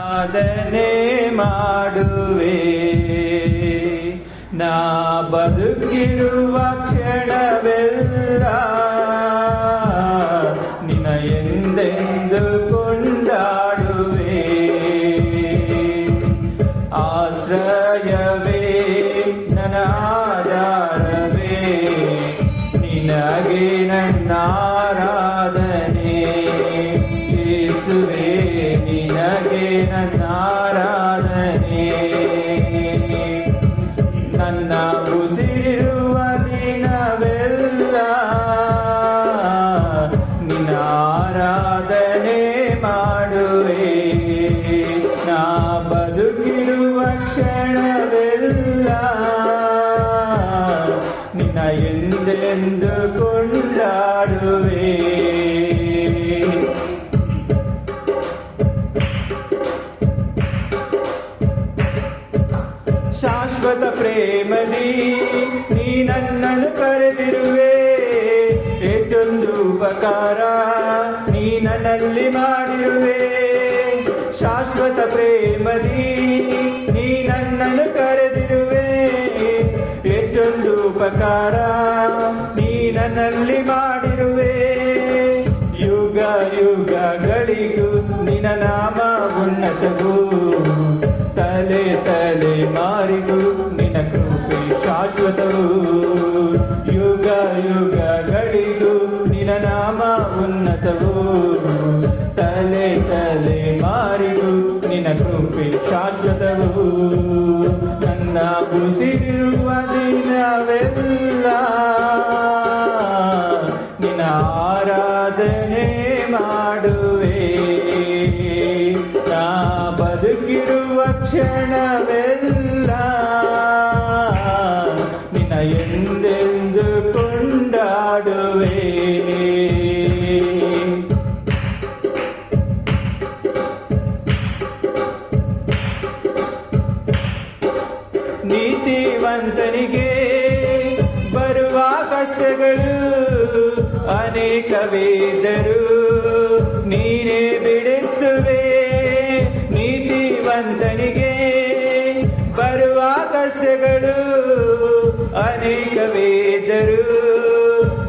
ಆರಾಧನೆ ಮಾಡುವೆ ನಾ ಬದುಕಿರುವ ಕ್ಷಣವೆಲ್ಲ ನಿನ ಎಂದೆಂದು ಕೊಂಡಾಡುವೆ ಆಶ್ರಯವೇ ನನ್ನ ಆಧಾರವೇ ನಿನಗೆ ನನ್ನ ಆರಾಧನೆ ಯೇಸುವೇ ನಿನಗೆ ನನ್ನ ಆರಾಧನೆ ನನ್ನ ಉಸಿರಿರುವ ದಿನವೆಲ್ಲ ನಿನ್ನ ಆರಾಧನೆ ಮಾಡುವೆ ನಾ ಬದುಕಿರುವ ಕ್ಷಣವೆಲ್ಲ ನಿನ್ನ ಎಂದೆಂದು ಕೊಂಡಾಡುವೆ ಶಾಶ್ವತ ಪ್ರೇಮದಿ ನೀ ನನ್ನನ್ನು ಕರೆದಿರುವೆ ಎಷ್ಟೊಂದು ಉಪಕಾರ ನೀ ನನ್ನಲ್ಲಿ ಮಾಡಿರುವೆ ಶಾಶ್ವತ ಪ್ರೇಮದಿ ನೀ ನನ್ನನ್ನು ಕರೆದಿರುವೆ ಎಷ್ಟೊಂದು ಉಪಕಾರ ನೀ ನನ್ನಲ್ಲಿ ಮಾಡಿರುವೆ ಯುಗ ಯುಗಗಳಿಗೂ ನಿನ್ನ ನಾಮ ಉನ್ನತವು ತಲೆ ತಲೆ ಮಾರಿಗೂ ನಿನ್ನ ಕೃಪೆ ಶಾಶ್ವತವು ಯುಗ ಯುಗಗಳಿಗೂ ನಿನ್ನ ನಾಮ ಉನ್ನತವು ತಲೆ ತಲೆ ಮಾರಿಗೂ ನಿನ್ನ ಕೃಪೆ ಶಾಶ್ವತವು ನನ್ನ ಉಸಿರಿರುವ ದಿನವೆಲ್ಲ ನಿನ್ನ ಆರಾಧನೆ ಮಾಡುವೆ ನಾ ಬದುಕಿರುವ ಕ್ಷಣವೆಲ್ಲ ನಿನ್ನ ಎಂದೆಂದು ಕೊಂಡಾಡುವೆ ನೀತಿವಂತನಿಗೆ ಬರುವ ಕಷ್ಟಗಳು ಅನೇಕವಿದ್ದರೂ ನೀನೇ ಬಿಡಿಸುವೆ ನೀತಿವಂತನಿಗೆ ಬರುವ ಕಷ್ಟಗಳು ಅನೇಕವಿದ್ದರೂ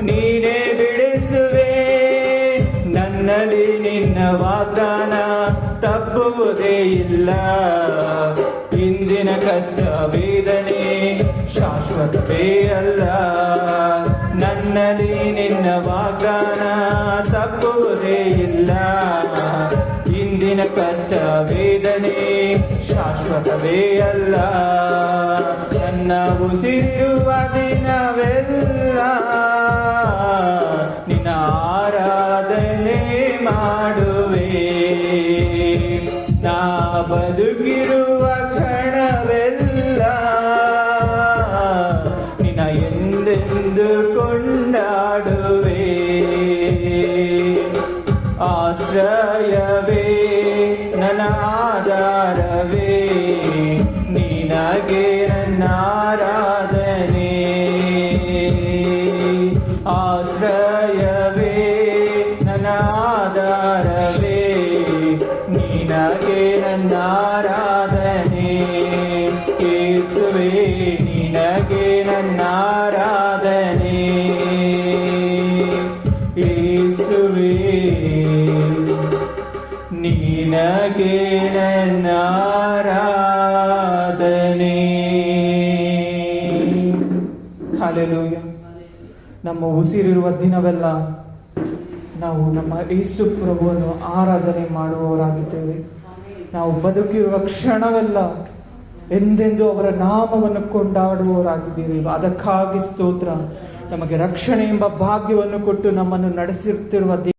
ನೀನೇ ಬಿಡಿಸುವೆ ನನ್ನಲ್ಲಿ ನಿನ್ನ ವಾಗ್ದಾನ ತಪ್ಪುವುದೇ ಇಲ್ಲ ಇಂದಿನ ಕಷ್ಟ ವೇದನೆ ಶಾಶ್ವತವೇ ಅಲ್ಲ ನನ್ನಲ್ಲಿ ನಿನ್ನ ವಾಗ್ದಾನ ತಪ್ಪುವುದೇ ಇಲ್ಲ ಇಂದಿನ ಕಷ್ಟ ವೇದನೆ ಶಾಶ್ವತವೇ ಅಲ್ಲ ನನ್ನ ಉಸಿರಿರುವ ದಿನವೆಲ್ಲ ನಿನ್ನ ಆರಾಧನೆ ಮಾಡುವೆ ನಾ ಬದುಕಿರುವ ಕ್ಷಣವೆಲ್ಲ ನಿನ್ನ ಎಂದೆಂದು ಕೊಂಡಾಡುವೆ ಆಶ್ರಯವೇ ನನ್ನ ಆಧಾರವೇ ನಿನಗೆ ನನ್ನ ಆರಾಧನೆ ಆಶ್ರಯವೇ ನನ್ನ ಆಧಾರವೇ ನಿನಗೆ ನನ್ನ ಆರಾಧನೆ ಯೇಸುವೇ ನಿನಗೆ ನನ್ನ ಆರಾಧನೆ ಯೇಸುವೇ ನಿನಗೆ ನನ್ನ ಆರಾಧನೆ ಹಲ್ಲೆಲೂಯ. ನಮ್ಮ ಉಸಿರಿರುವ ದಿನವೆಲ್ಲ ನಾವು ನಮ್ಮ ಯೇಸು ಪ್ರಭುವನ್ನು ಆರಾಧನೆ ಮಾಡುವವರಾಗಿದ್ದೇವೆ. ನಾವು ಬದುಕಿರುವ ಕ್ಷಣವೆಲ್ಲ ಎಂದೆಂದು ಅವರ ನಾಮವನ್ನು ಕೊಂಡಾಡುವವರಾಗಿದ್ದೀವಿ. ಅದಕ್ಕಾಗಿ ಸ್ತೋತ್ರ. ನಮಗೆ ರಕ್ಷಣೆ ಎಂಬ ಭಾಗ್ಯವನ್ನು ಕೊಟ್ಟು ನಮ್ಮನ್ನು ನಡೆಸುತ್ತಿರುವ